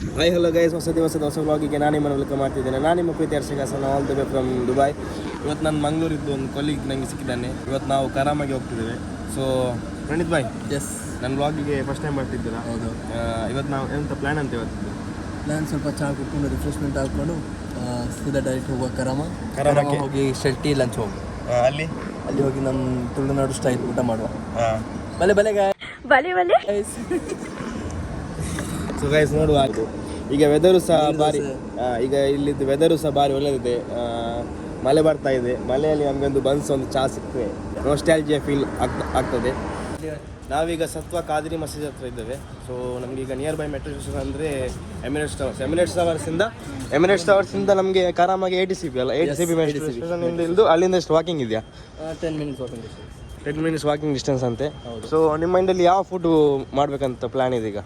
Hi hello guys, ಹೊಸ ವ್ಲಾಗಿಗೆ ನಾನೇ welcome ಮಾಡ್ತಿದ್ದೇನೆ. ನಾನು ನಿಮ್ಮ ಪ್ರೀತಿ ಹರ್ಷಿಕಾಸನ, all the way from Dubai. ಇವತ್ತು ನಾನು ಮಂಗಳೂರಿದ್ದು ಒಂದು ಕೊಲೀಗ್ ನನಗೆ ಸಿಕ್ಕಿದ್ದಾನೆ. ಇವತ್ತು ನಾವು ಕರಾಮಾಗಿ ಹೋಗ್ತಿದ್ದೇವೆ. ಸೊ ಪ್ರಣೀತ್ ಬಾಯ್, ಎಸ್, ನನ್ನ ವ್ಲಾಗಿಗೆ ಫಸ್ಟ್ ಟೈಮ್ ಬರ್ತಿದ್ದೀರಾ? ಹೌದು. ಇವತ್ತು ನಾವು ಎಂಥ ಪ್ಲ್ಯಾನ್ ಅಂತ ಇವತ್ತು ಪ್ಲ್ಯಾನ್ ಸ್ವಲ್ಪ ಚಹಾ ಕುಟ್ಕೊಂಡು ರಿಫ್ರೆಶ್ಮೆಂಟ್ ಹಾಕ್ಕೊಂಡು ಸೀದಾ ಡೈರೆಕ್ಟ್ ಹೋಗುವ ಕರಾಮಕ್ಕೆ ಹೋಗಿ ಶೆಟ್ಟಿ ಲಂಚ್ ಹೋಗಿ ಅಲ್ಲಿ ಹೋಗಿ ನಮ್ಮ ತುಳುನಾಡು ಸ್ಟೈಲ್ ಊಟ ಮಾಡುವ. ಬಲೆ ಬಲೆ ಗೈಸ್. ಸೊ ಗೈಸ್ ನೋಡುವ, ಈಗ ವೆದರು ಸಹ ಭಾರಿ, ಈಗ ಇಲ್ಲಿದ್ದು ವೆದರು ಸಹ ಭಾರಿ ಒಳ್ಳೆದಿದೆ. ಮಳೆ ಬರ್ತಾ ಇದೆ. ಮಳೆಯಲ್ಲಿ ನಮಗೊಂದು ಒಂದು ಚಹಾ ಸಿಗ್ತದೆ, ನೋಸ್ಟಾಲ್ಜಿಯಾ ಫೀಲ್ ಆಗ್ತದೆ. ನಾವೀಗ ಸತ್ವ ಕಾದಿರಿ ಮಸೀದಿ ಹತ್ರ ಇದ್ದೇವೆ. ಸೊ ನಮಗೀಗ ನಿಯರ್ ಬೈ ಮೆಟ್ರೋ ಸ್ಟೇಷನ್ ಅಂದರೆ ಎಮಿರೇಟ್ಸ್ ಟವರ್ಸಿಂದ ನಮಗೆ ಕರಾಮಾಗಿ 80CB ಅಲ್ಲ, 80CB ಮೆಟ್ರೋ ಸ್ಟೇಷನ್ ಇಳಿದು ಅಲ್ಲಿಂದ ಎಷ್ಟು ವಾಕಿಂಗ್ ಇದೆಯಾ? 10 ಮಿನಿಟ್ಸ್ ವಾಕಿಂಗ್ ಡಿಸ್ಟೆನ್ಸ್ ಅಂತೆ. ಸೊ ನಿಮ್ಮ ಮೈಂಡಲ್ಲಿ ಯಾವ ಫುಡ್ ಮಾಡಬೇಕಂತ ಪ್ಲ್ಯಾನ್ ಇದೆ ಈಗ?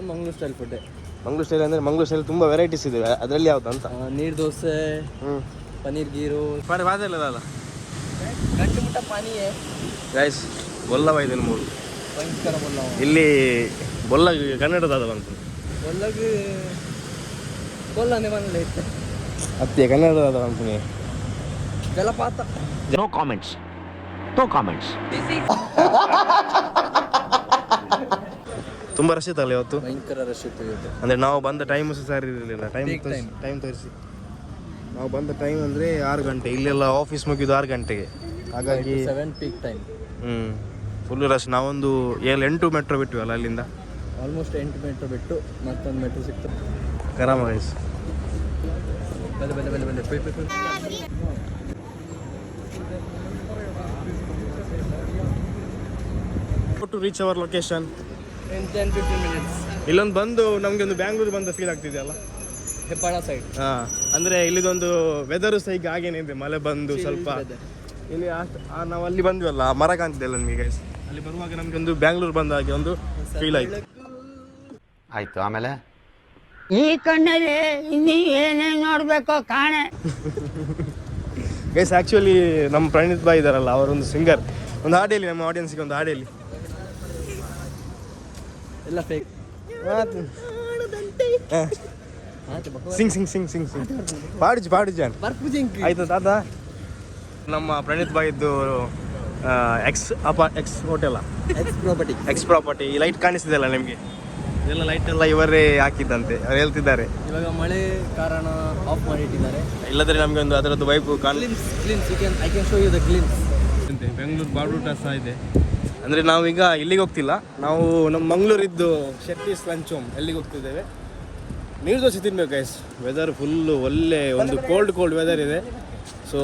ಮಂಗಳೂರು ಸ್ಟೈಲ್ ಫುಡ್ಡೆ. ಮಂಗಳೂರು ಸ್ಟೈಲ್ ಅಂದರೆ ಮಂಗಳೂರು ಸ್ಟೈಲ್ ತುಂಬ ವೆರೈಟೀಸ್ ಇದೆ. ಅದರಲ್ಲಿ ಯಾವುದು ಅಂತ? ನೀರು ದೋಸೆ, ಪನ್ನೀರ್ ಗೀರು, ಬಾದಲ್ಲ ಗಂಟು ಮುಟ್ಟ ಪಾನಿಯೇ ಗೈಸ್. ಬೊಲ್ಲವ ಇದನ್ನು ಮೂರು ಭಯಂಕರ ಬೊಲ್ಲ. ಇಲ್ಲಿ ಬೊಲ್ಲ ಕನ್ನಡದ ಬಂತು. ಬೊಲ್ಲಗೆ ಬೊಲ್ಲನೆ ಮನೇಲಿ ಇತ್ತು ಅತ್ತೆ ಕನ್ನಡದ ಬಂತು. ಜಲಪಾತ. No comments. ತುಂಬ ರಶ್ ಇತ್ತಲ್ಲ ಇವತ್ತು? ಭಯಂಕರ ರಶ್ ಇತ್ತು ಇವತ್ತು. ಅಂದರೆ ನಾವು ಬಂದ ಟೈಮ್ ಸಹ ಸರಿ ಇರಲಿಲ್ಲ. ಟೈಮ್ ತೋರಿಸಿ. ನಾವು ಬಂದ ಟೈಮ್ ಅಂದರೆ 6 ಗಂಟೆ. ಇಲ್ಲೆಲ್ಲ ಆಫೀಸ್ ಮುಗಿದು 6 ಗಂಟೆಗೆ. ಹಾಗಾಗಿ 7 ಪೀಕ್ ಟೈಮ್. Full rush. ನಾವೊಂದು 7-8 ಮೆಟ್ರೋ ಬಿಟ್ವಲ್ಲ ಅಲ್ಲಿಂದ. ಆಲ್ಮೋಸ್ಟ್ 8 ಮೆಟ್ರೋ ಬಿಟ್ಟು ಮತ್ತೊಂದು ಮೆಟ್ರೋ ಸಿಕ್ತು. ಕರಾಮ ಗೈಸ್. ಬಲೆ to reach our location in 10-15 minutes. ಇಲ್ಲೊಂದು ಬಂದು ನಮಗೆ ಒಂದು ಬ್ಯಾಂಗ್ಳೂರು ಬಂದ ಫೀಲ್ ಆಗ್ತಿದೆಯಲ್ಲ, ಹೆಬ್ಬಾಳ ಸೈಡ್. ಅಂದರೆ ಇಲ್ಲಿದೊಂದು ವೆದರು ಸಹ ಈಗ ಹಾಗೇನೆ ಇದೆ. ಮಳೆ ಬಂದು ಸ್ವಲ್ಪ ಇಲ್ಲಿ ನಾವು ಅಲ್ಲಿ ಬಂದ್ವಲ್ಲ, ಮರ ಕಾಣ್ತಿದೆಯಲ್ಲ ನಿಮಗೆ ಗೈಸ್. ಅಲ್ಲಿ ಬರುವಾಗ ನಮಗೆ ಒಂದು ಬ್ಯಾಂಗ್ಳೂರು ಬಂದ ಹಾಗೆ ಒಂದು ಫೀಲ್ ಆಯ್ತು. ಆಮೇಲೆ ಈ ಕಣ್ಣಲ್ಲಿ ಇನ್ನೀ ಏನೇನು ನೋಡಬೇಕೋ ಕಾಣೆ. ಗೈಸ್ ಆ್ಯಕ್ಚುಲಿ ನಮ್ಮ ಪ್ರಣೀತ್ ಬಾಯ್ ಇದ್ದಾರಲ್ಲ, ಅವರೊಂದು ಸಿಂಗರ್. ಒಂದು ಹಾಡೇಲಿ ನಮ್ಮ ಆಡಿಯನ್ಸ್ಗೆ ಒಂದು ಹಾಡೇಲಿ. ಎಲ್ಲ ಫೇಕ್. ಸಿಂಗ್ ಪಾಡು ಜಾನ್ ಆಯ್ತು ತಾತ. ನಮ್ಮ ಪ್ರಣೀತ್ ಬಾಯ್ ಇದ್ದು ಎಕ್ಸ್ ಹೋಟೆಲ್ಲ, ಎಕ್ಸ್ ಪ್ರಾಪರ್ಟಿ. ಈ ಲೈಟ್ ಕಾಣಿಸ್ತಿದೆಯಲ್ಲ ನಿಮಗೆ, ಇದೆಲ್ಲ ಲೈಟ್ ಎಲ್ಲ ಇವರೇ ಹಾಕಿದ್ದಂತೆ ಅವ್ರು ಹೇಳ್ತಿದ್ದಾರೆ. ಇವಾಗ ಮಳೆ ಕಾರಣ ಆಫ್ ಮಾಡಿಟ್ಟಿದ್ದಾರೆ. ಇಲ್ಲದ್ರೆ ನಮಗೆ ಒಂದು ಅದರದ್ದು vibe I can show you the glimpse. Bengaluru border ಸಹ ಇದೆ. ಅಂದರೆ ನಾವೀಗ ಇಲ್ಲಿಗೆ ಹೋಗ್ತಿಲ್ಲ, ನಾವು ನಮ್ಮ ಮಂಗಳೂರಿದ್ದು ಶೆಟ್ಟಿಸ್ ಲಂಚ್ ಹೋಮ್ ಎಲ್ಲಿಗೆ ಹೋಗ್ತಿದ್ದೇವೆ. ನೀರು ದೋಸೆ ತಿನ್ಬೇಕು ಗೈಸ್. ವೆದರ್ ಫುಲ್ಲು ಒಳ್ಳೆ ಒಂದು ಕೋಲ್ಡ್ ವೆದರ್ ಇದೆ. ಸೊ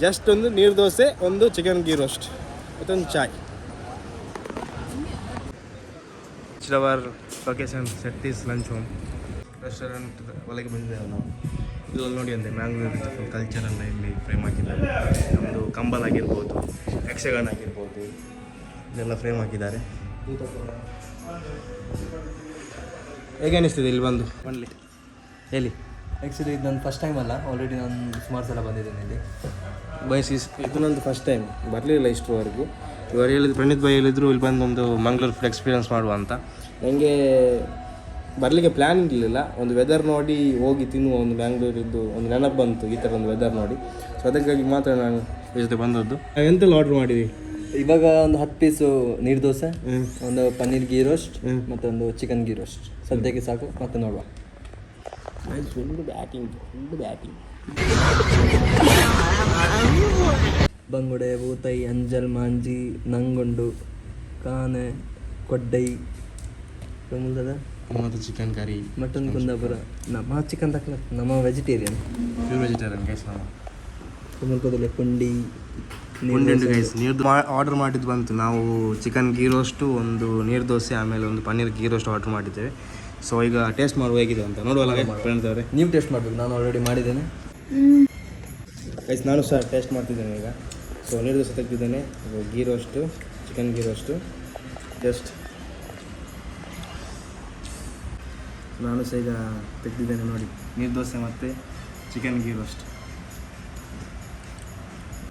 ಜಸ್ಟ್ ಒಂದು ನೀರು ದೋಸೆ, ಒಂದು ಚಿಕನ್ ಗೀ ರೋಸ್ಟ್ ಮತ್ತೊಂದು ಚಾಯ್. Our location Shetty's lunch home restaurant ಒಳಗೆ ಬಂದಿದ್ದೇವೆ ನಾವು. ಇಲ್ಲಲ್ಲಿ ನೋಡಿ ಅಂತೆ ಮ್ಯಾಂಗ್ಳೂರಿದ್ದು ಫುಲ್ ಕಲ್ಚರೆಲ್ಲ ಇಲ್ಲಿ ಫ್ರೇಮ್ ಹಾಕಿದ್ದಾರೆ. ನಮ್ಮದು ಕಂಬಲ್ ಆಗಿರ್ಬೋದು, ಯಕ್ಷಗಾನ ಆಗಿರ್ಬೋದು, ಇದೆಲ್ಲ ಫ್ರೇಮ್ ಹಾಕಿದ್ದಾರೆ. ಹೇಗೆ ಅನಿಸ್ತಿದೆ ಇಲ್ಲಿ ಬಂದು? ಬನ್ನಿ ಹೇಳಿ. ಆ್ಯಕ್ಚುಲಿ ಇದು ನನ್ನ ಫಸ್ಟ್ ಟೈಮ್ ಅಲ್ಲ, ಆಲ್ರೆಡಿ ನಾನು ಸುಮಾರು ಸಲ ಬಂದಿದ್ದೀನಿ ಇಲ್ಲಿ. ಇದು ನಂದು ಫಸ್ಟ್ ಟೈಮ್, ಬರಲಿಲ್ಲ ಇಷ್ಟರವರೆಗೂ. ಇವರು ಹೇಳಿದ್ರು, ಪ್ರಣೀತ್ ಬಾಯ್ ಹೇಳಿದ್ರು ಇಲ್ಲಿ ಬಂದು ಒಂದು ಮಂಗಳೂರು ಫುಡ್ ಎಕ್ಸ್ಪೀರಿಯನ್ಸ್ ಮಾಡುವ ಅಂತ. ನನಗೆ ಬರಲಿಕ್ಕೆ ಪ್ಲ್ಯಾನ್ ಇರಲಿಲ್ಲ. ಒಂದು ವೆದರ್ ನೋಡಿ ಹೋಗಿ ತಿನ್ನುವ ಒಂದು ಬ್ಯಾಂಗ್ಳೂರಿದ್ದು ಒಂದು ನೆನಪು ಬಂತು, ಈ ಥರ ಒಂದು ವೆದರ್ ನೋಡಿ. ಸೊ ಅದಕ್ಕಾಗಿ ಮಾತ್ರ ನಾನು ಈ ಜೊತೆ ಬಂದದ್ದು. ಎಂತೆಲ್ಲ ಆರ್ಡ್ರ್ ಮಾಡಿದ್ವಿ ಇವಾಗ? ಒಂದು 10 ಪೀಸು ನೀರು ದೋಸೆ, ಒಂದು ಪನ್ನೀರ್ ಗೀ ರೋಸ್ಟ್, ಮತ್ತೊಂದು ಚಿಕನ್ ಗೀ ರೋಸ್ಟ್. ಸದ್ಯಕ್ಕೆ ಸಾಕು, ಮತ್ತೆ ನೋಡುವ. Full batting. ಬಂಗುಡೆ, ಬೂತೈ, ಅಂಜಲ್, ಮಾಂಜಿ, ನಂಗೊಂಡು, ಕಾನೆ, ಕೊಡ್ಡೈ, ಮತ್ತು ಚಿಕನ್ ಕರಿ, ಮಟನ್ ಕುಂದಾಪುರ. ನಮ್ಮ ಚಿಕನ್ ತಕ್ಕ ನಮ್ಮ ವೆಜಿಟೇರಿಯನ್, ಪ್ಯೂರ್ ವೆಜಿಟೇರಿಯನ್ ಗೈಸ್. ಕುಂದಲೆ ಪುಂಡಿ ಉಂಡು ಗೈಸ್. ನೀರು ಆರ್ಡರ್ ಮಾಡಿದ್ದು ಬಂತು. ನಾವು ಚಿಕನ್ ಗೀ ರೋಸ್ಟು, ಒಂದು ನೀರು ದೋಸೆ, ಆಮೇಲೆ ಒಂದು ಪನ್ನೀರ್ ಗೀ ರೋಸ್ಟ್ ಆರ್ಡರ್ ಮಾಡಿದ್ದೇವೆ. ಸೊ ಈಗ ಟೇಸ್ಟ್ ಮಾಡುವ ಹೇಗಿದೆ ಅಂತ ನೋಡುವಲ್ಲ ಫ್ರೆಂಡ್ಸವ್ರೆ. ನೀವು ಟೇಸ್ಟ್ ಮಾಡಬೇಕು, ನಾನು ಆಲ್ರೆಡಿ ಮಾಡಿದ್ದೇನೆ ಗೈಸ್. ನಾನು ಸಹ ಟೇಸ್ಟ್ ಮಾಡ್ತಿದ್ದೇನೆ ಈಗ. ಸೊ ನೀರು ದೋಸೆ ತೆಗೆದಿದ್ದೇನೆ, ghee roast, chicken ghee roast. Just ನಾನು ಸಹ ಈಗ ತೆಗೆದಿದ್ದೇನೆ ನೋಡಿ, ನೀರು ದೋಸೆ ಮತ್ತು ಚಿಕನ್ ಗೀ ರೋಸ್ಟ್.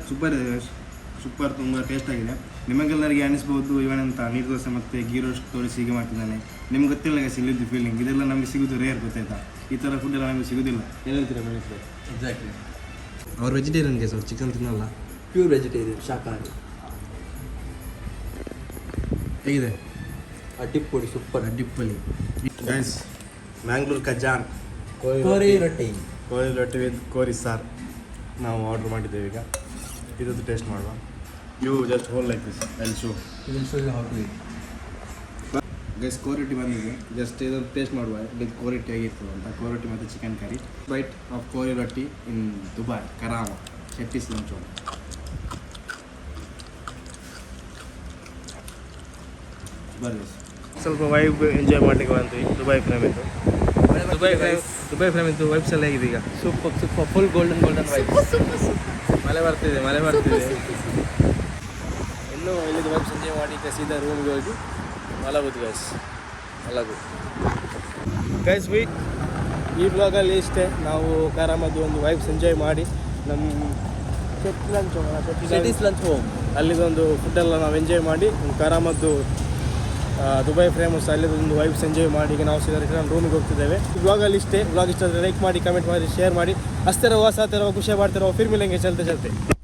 ಸೂಪರ್ ಇದೆ ಗೈಸ್, ಸೂಪರ್. ತುಂಬ ಟೇಸ್ಟ್ ಆಗಿದೆ. ನಿಮಗೆಲ್ಲರಿಗೆ ಅನಿಸ್ಬೋದು ಇವನಂತ ನೀರು ದೋಸೆ ಮತ್ತು ಗೀ ರೋಸ್ಟ್ ತೋರಿಸಿ ಹೀಗೆ ಮಾಡ್ತಿದ್ದಾನೆ, ನಿಮ್ಗೆ ಗೊತ್ತಿಲ್ಲ ಗೈಸ್ ಇಲ್ಲಿದ್ದು ಫೀಲಿಂಗ್ ಇದೆಲ್ಲ ನಮಗೆ ಸಿಗೋದು ರೇರ್ ಗೊತ್ತಾಯ್ತಾ ಈ ಥರ ಫುಡ್ ಎಲ್ಲ ನಮಗೆ ಸಿಗೋದಿಲ್ಲ ಏನು ಹೇಳ್ತೀರಾ ಪ್ರಣೀತ್ ಭಾಯ್? ಎಕ್ಸಾಕ್ಟ್ಲಿ. ಅವ್ರು ವೆಜಿಟೇರಿಯನ್ ಗೈಸ್, ಅವ್ರು ಚಿಕನ್ ತಿನ್ನಲ್ಲ. ಪ್ಯೂರ್ ವೆಜಿಟೇರಿಯನ್, ಶಾಕಾಹಾರಿ. ಹೇಗಿದೆ? ಅಡ್ಡಿಪೊಡಿ, ಸೂಪರ್. ಡಿಪ್ಪಲ್ಲಿ ಗೈಸ್ ಮ್ಯಾಂಗ್ಳೂರ್ ಕಜಾನ್ ಕೋರಿ ರೊಟ್ಟಿ. ಕೋರಿ ರೊಟ್ಟಿ ವಿತ್ ಕೋರಿ ಸಾರ್ ನಾವು ಆರ್ಡ್ರ್ ಮಾಡಿದ್ದೇವೆ. ಈಗ ಇದೊಂದು ಟೇಸ್ಟ್ ಮಾಡುವ. You just hold like this I'll show guys. ಕೋರಿ ರೊಟ್ಟಿ ಬಂದಿದೆ, ಜಸ್ಟ್ ಇದೊಂದು ಟೇಸ್ಟ್ ಮಾಡುವ ಇದು ಕೋರಿ ರೊಟ್ಟಿ ಆಗಿರ್ತದೆ ಅಂತ. ಕೋರಿ ರೊಟ್ಟಿ ಮತ್ತು ಚಿಕನ್ ಕರಿ ಬೈಟ್ ಆಫ್ ಕೋರಿ ರೊಟ್ಟಿ ಇನ್ ದುಬೈ ಕರಾಮ ಶೆಟ್ಟಿಸ್ ಲಂಚ್. ಬರ್ರಿ ಸ್ವಲ್ಪ ವೈಬ್ ಎಂಜಾಯ್ ಮಾಡಲಿಕ್ಕೆ ಬಂದ್ವಿ ದುಬೈ ಫ್ರೇಮ್ ಇತ್ತು. ದುಬೈ ಫ್ರೇಮ್ ಇತ್ತು. ವೈಬ್ಸ್ ಎಲ್ಲ ಹೇಗಿದೆ ಈಗ? Super super, full golden vibe. ಮಳೆ ಬರ್ತಿದೆ. ಇನ್ನೂ ಇಲ್ಲಿದ್ದು ವೈಬ್ಸ್ ಎಂಜಾಯ್ ಮಾಡಿ ಈಗ ಸೀದಾ ರೂಮ್ಗೆ ಹೋಗಿ ಮಲಗೋದು ಗೈಸ್. ಗೈಸ್ ಈ ಬ್ಲಾಗಲ್ಲಿ ಇಷ್ಟೇ. ನಾವು ಕಾರಾಮದ್ದು ಒಂದು ವೈಬ್ಸ್ ಎಂಜಾಯ್ ಮಾಡಿ ನಮ್ಮ ಸಿಟೀಸ್ ಲಂಚ್ ಹೋಮ್ ಅಲ್ಲಿದೊಂದು ಫುಡ್ಡೆಲ್ಲ ನಾವು ಎಂಜಾಯ್ ಮಾಡಿ ಕಾರಾಮದ್ದು ದುಬೈ ಫೇಮಸ್ ಅಲ್ಲಿದೊಂದು ವೈಬ್ಸ್ ಎಂಜಾಯ್ ಮಾಡಿ ಈಗ ನಾವು ಸೀದಾ ರಿಟರ್ನ್ ರೂಮಿಗೆ ಹೋಗ್ತಿದ್ದೇವೆ. ಈ ಬ್ಲಾಗಲ್ಲಿ ಇಷ್ಟೇ. ಬ್ಲಾಗ್ ಇಷ್ಟ ಆದರೆ ಲೈಕ್ ಮಾಡಿ, ಕಮೆಂಟ್ ಮಾಡಿ, ಶೇರ್ ಮಾಡಿ. ಹಸ್ತಿರೋ ಖುಷಿ ಮಾಡ್ತಿರೋ ಫಿರ್ ಮಿಲೆಂಗೆ ಚಲ್ತೆ